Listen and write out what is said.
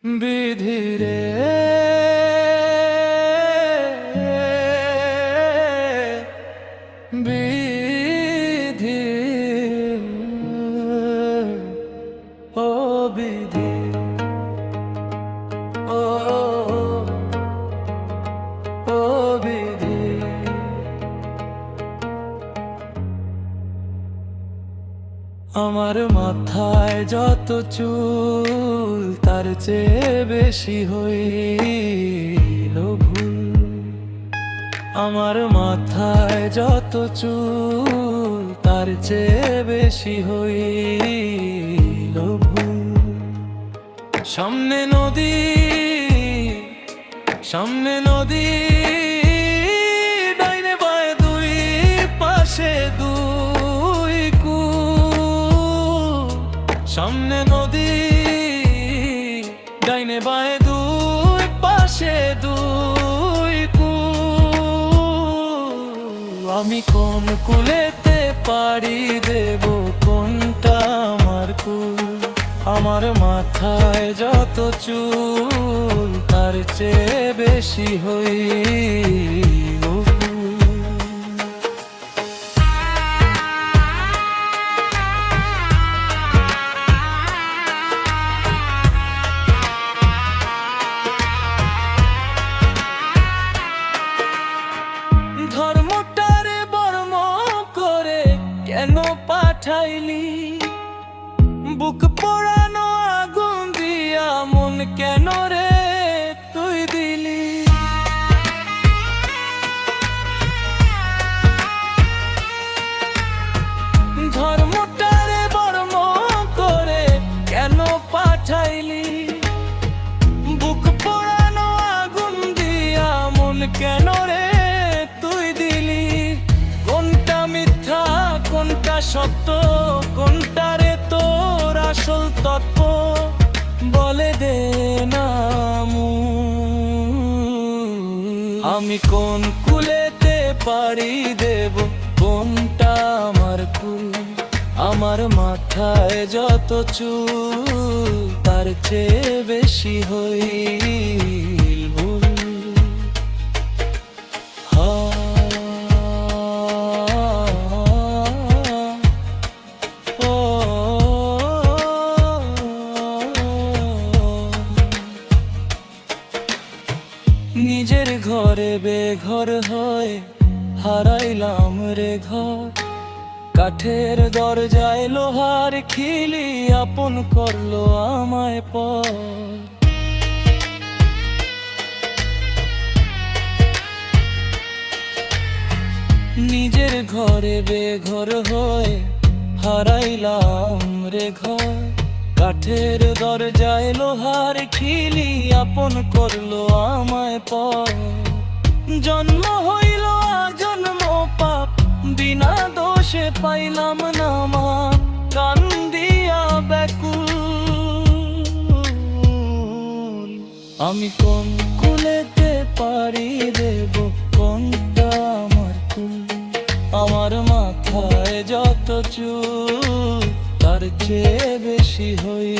বিধিরে বিধি ও বিধি ও ও বিধি আমার মাথায় যত চুল তার চেয়ে বেশি হইল ভুল। আমার মাথায় যত চুল তার চেয়ে বেশি হইল ভুল। সামনে নদী সামনে নদী, ডাইনে বাঁয়ে দুই পাশে দুই কূল। সামনে নদী ডাইনে বাঁয়ে দুই পাশে দুই কূল। আমি কোন কুলেতে পাড়ি দেব, কোনটা আমার কুল? আমার মাথায় যত চুল তার চেয়ে বেশি হইল ভুল। ধর্মটারে বর্ম করে কেন পাঠাইলি? বুক পোড়ানো আগুন দিয়া মন কেন রে তুই দিলি? ধর্মটারে বর্ম করে কেন পাঠাইলি? বুক পোড়ানো আগুন দিয়া মন কেন রে তুই দিলি? কোনটা মিথ্যা কোনটা সত্য, কোনটা রে তোর আসল তত্ত্ব বলে দে না মূল। আমি কোন কুলেতে পাড়ি দেব, কোনটা আমার কুল? আমার মাথায় যত চুল তার চেয়ে বেশি হইল ভুল। নিজের ঘরে বেঘর হয়ে হারাইলাম রে ঘর। কাঠের দরজায় লোহার খিলি আপন করলো আমায় পর। নিজের ঘরে বেঘর হয়ে হারাইলাম রে ঘর। কাঠের দরজায় লোহার খিলি আপন করলো আমায় পর। জন্ম হইল জন্ম পাপ, বিনা দোষে পাইলাম না মা কান্দিয়া ব্যাকুল। আমি কোন কুলেতে পাড়ি দেব, কোনটা আমার কুল? আমার মাথায় যত চুল তার চেয়ে বেশি হই